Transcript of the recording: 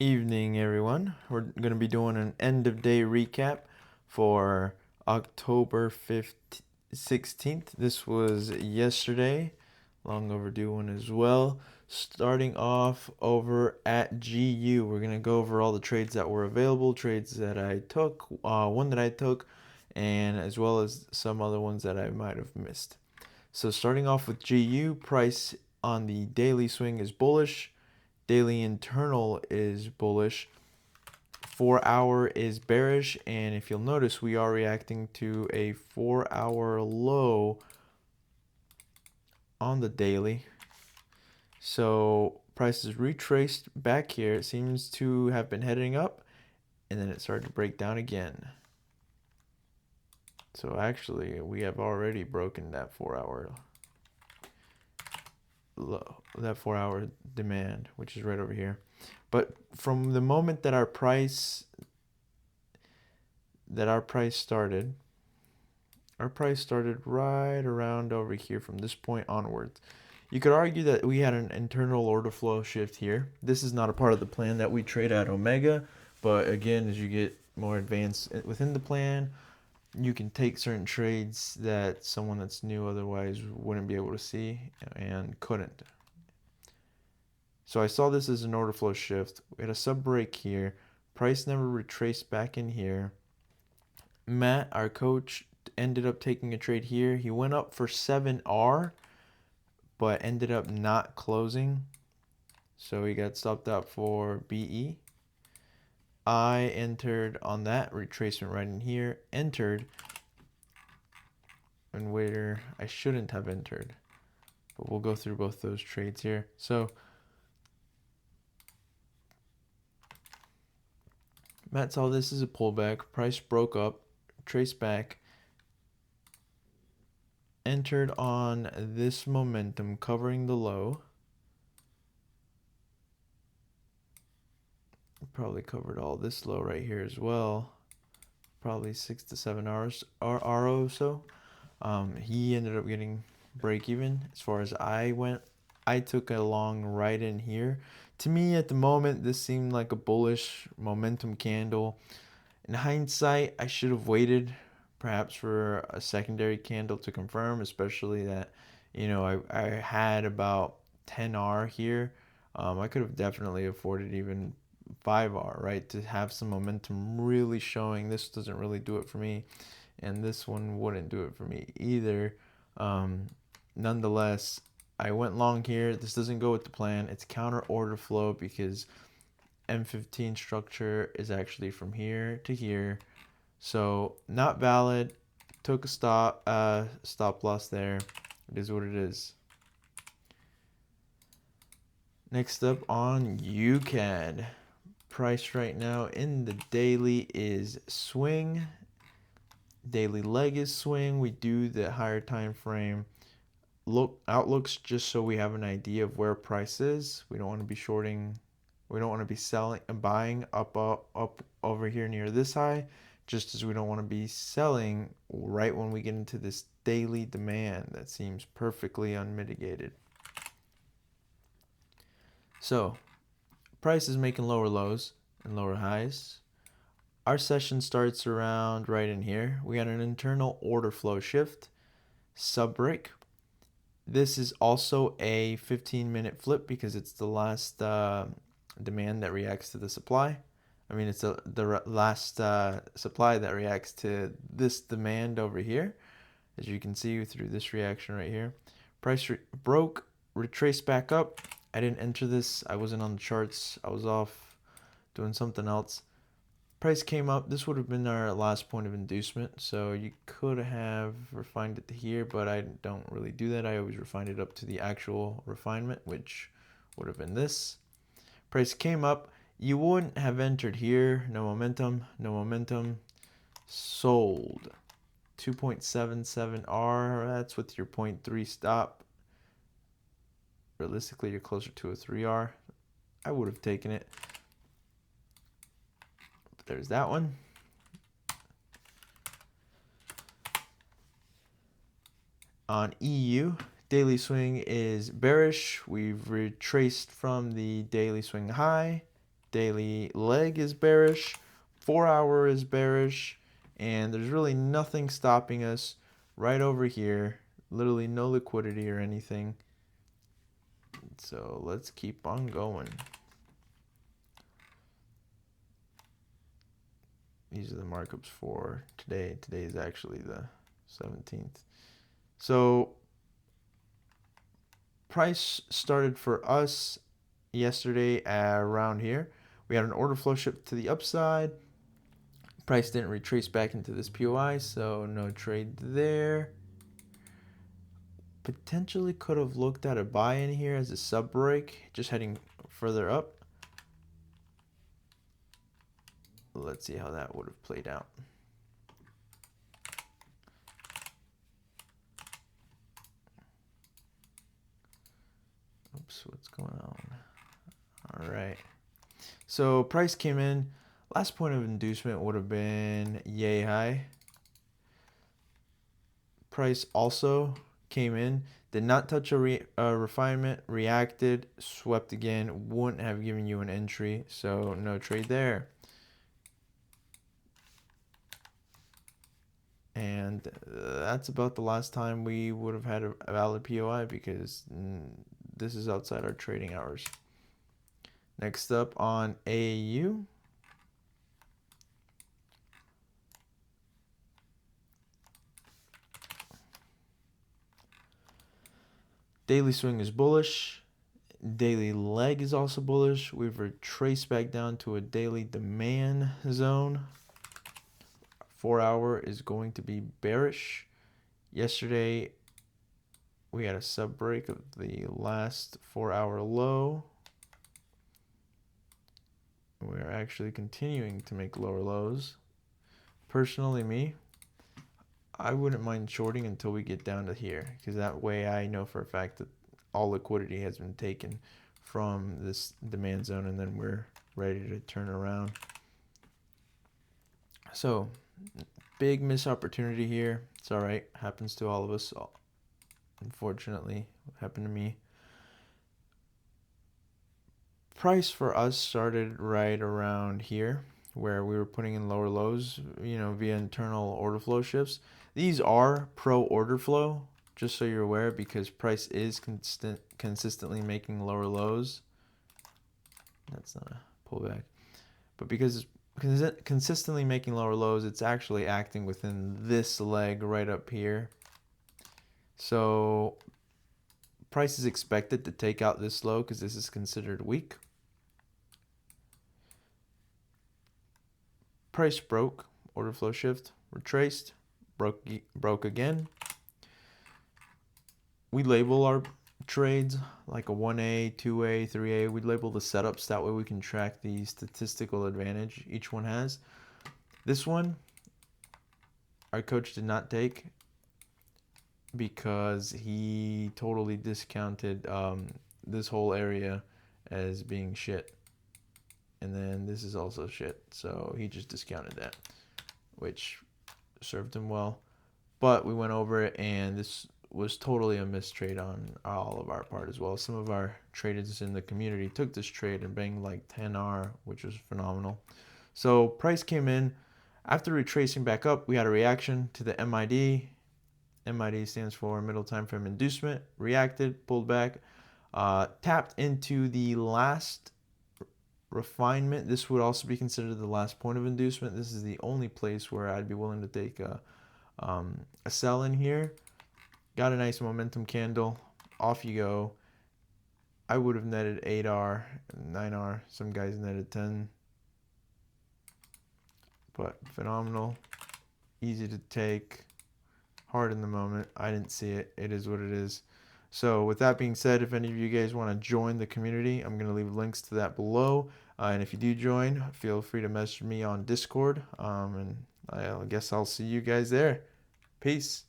Evening, everyone. We're going to be doing an end of day recap for October 5th, 16th. This was yesterday, long overdue one as well. Starting off over at GU, we're going to go over all the trades that were available, trades that I took, one that I took, and as well as some other ones that I might have missed. So starting off with GU, price on the daily swing is bullish. Daily internal is bullish. 4-hour is bearish, and if you'll notice, we are reacting to a 4-hour low on the daily. So price is retraced back here. It seems to have been heading up, and then it started to break down again. So actually, we have already broken that 4-hour low, that 4-hour demand, which is right over here. But from the moment that our price started, our price started right around over here from this point onwards. You could argue that we had an internal order flow shift here. This is not a part of the plan that we trade at Omega, but again, as you get more advanced within the plan, you can take certain trades that someone that's new otherwise wouldn't be able to see and couldn't. So I saw this as an order flow shift. We had a sub break here. Price never retraced back in here. Matt, our coach, ended up taking a trade here. He went up for 7R, but ended up not closing. So he got stopped out for BE. I entered on that retracement right in here. Entered, and where I shouldn't have entered. But we'll go through both those trades here. So Matt saw this as a pullback. Price broke up, traced back. Entered on this momentum covering the low. Probably covered all this low right here as well. Probably 6 to 7 hours RO so. He ended up getting break even. As far as I went, I took a long right in here. To me, at the moment, this seemed like a bullish momentum candle. In hindsight, I should have waited perhaps for a secondary candle to confirm, especially that, I had about 10R here. I could have definitely afforded even 5R, right? To have some momentum really showing. This doesn't really do it for me, and this one wouldn't do it for me either. Nonetheless, I went long here. This doesn't go with the plan. It's counter order flow because M15 structure is actually from here to here. So not valid. Took a stop loss there. It is what it is. Next up on UCAD. Price right now in the daily is swing. Daily leg is swing. We do the higher time frame outlooks just so we have an idea of where price is. We don't want to be shorting. We don't want to be selling and buying up over here near this high, just as we don't want to be selling right when we get into this daily demand that seems perfectly unmitigated. So price is making lower lows and lower highs. Our session starts around right in here. We got an internal order flow shift, sub break. This is also a 15-minute flip because it's the last demand that reacts to the supply. I mean, it's the last supply that reacts to this demand over here, as you can see through this reaction right here. Price broke, retraced back up. I didn't enter this. I wasn't on the charts. I was off doing something else. Price came up. This would have been our last point of inducement, so you could have refined it to here, but I don't really do that. I always refine it up to the actual refinement, which would have been this. Price came up. You wouldn't have entered here. No momentum, no momentum. Sold. 2.77R. That's with your 0.3 stop. Realistically, you're closer to a 3R. I would have taken it. But there's that one. On EU, daily swing is bearish. We've retraced from the daily swing high. Daily leg is bearish. 4-hour is bearish. And there's really nothing stopping us right over here. Literally no liquidity or anything. So let's keep on going. These are the markups for today. Today is actually the 17th. So price started for us yesterday around here. We had an order flow shift to the upside. Price didn't retrace back into this POI, so no trade there. Potentially could have looked at a buy in here as a sub break, just heading further up. Let's see how that would have played out. Oops, what's going on? All right. So price came in. Last point of inducement would have been yay high. Price also came in, did not touch a refinement, reacted, swept again, wouldn't have given you an entry, so no trade there. And that's about the last time we would have had a valid POI, because this is outside our trading hours. Next up on AAU. Daily swing is bullish. Daily leg is also bullish. We've retraced back down to a daily demand zone. 4-hour is going to be bearish. Yesterday, we had a sub break of the last 4-hour low. We're actually continuing to make lower lows. Personally, me, I wouldn't mind shorting until we get down to here, because that way I know for a fact that all liquidity has been taken from this demand zone, and then we're ready to turn around. So big miss opportunity here. It's all right, happens to all of us. Unfortunately, what happened to me. Price for us started right around here, where we were putting in lower lows, via internal order flow shifts. These are pro order flow, just so you're aware, because price is consistently making lower lows. That's not a pullback, but because it's consistently making lower lows, it's actually acting within this leg right up here. So price is expected to take out this low because this is considered weak. Price broke, order flow shift, retraced, broke again. We label our trades like a 1A, 2A, 3A. We label the setups, that way we can track the statistical advantage each one has. This one, our coach did not take because he totally discounted this whole area as being shit. And then this is also shit, so he just discounted that, which served him well. But we went over it, and this was totally a mistrade on all of our part as well. Some of our traders in the community took this trade and banged like 10R, which was phenomenal. So price came in. After retracing back up, we had a reaction to the MID. MID stands for middle time frame inducement. Reacted, pulled back, tapped into the last refinement. This would also be considered the last point of inducement. This is the only place where I'd be willing to take a sell in here. Got a nice momentum candle. Off you go. I would have netted 8R, 9R. Some guys netted 10. But phenomenal. Easy to take. Hard in the moment. I didn't see it. It is what it is. So with that being said, if any of you guys want to join the community, I'm going to leave links to that below. And if you do join, feel free to message me on Discord. And I guess I'll see you guys there. Peace.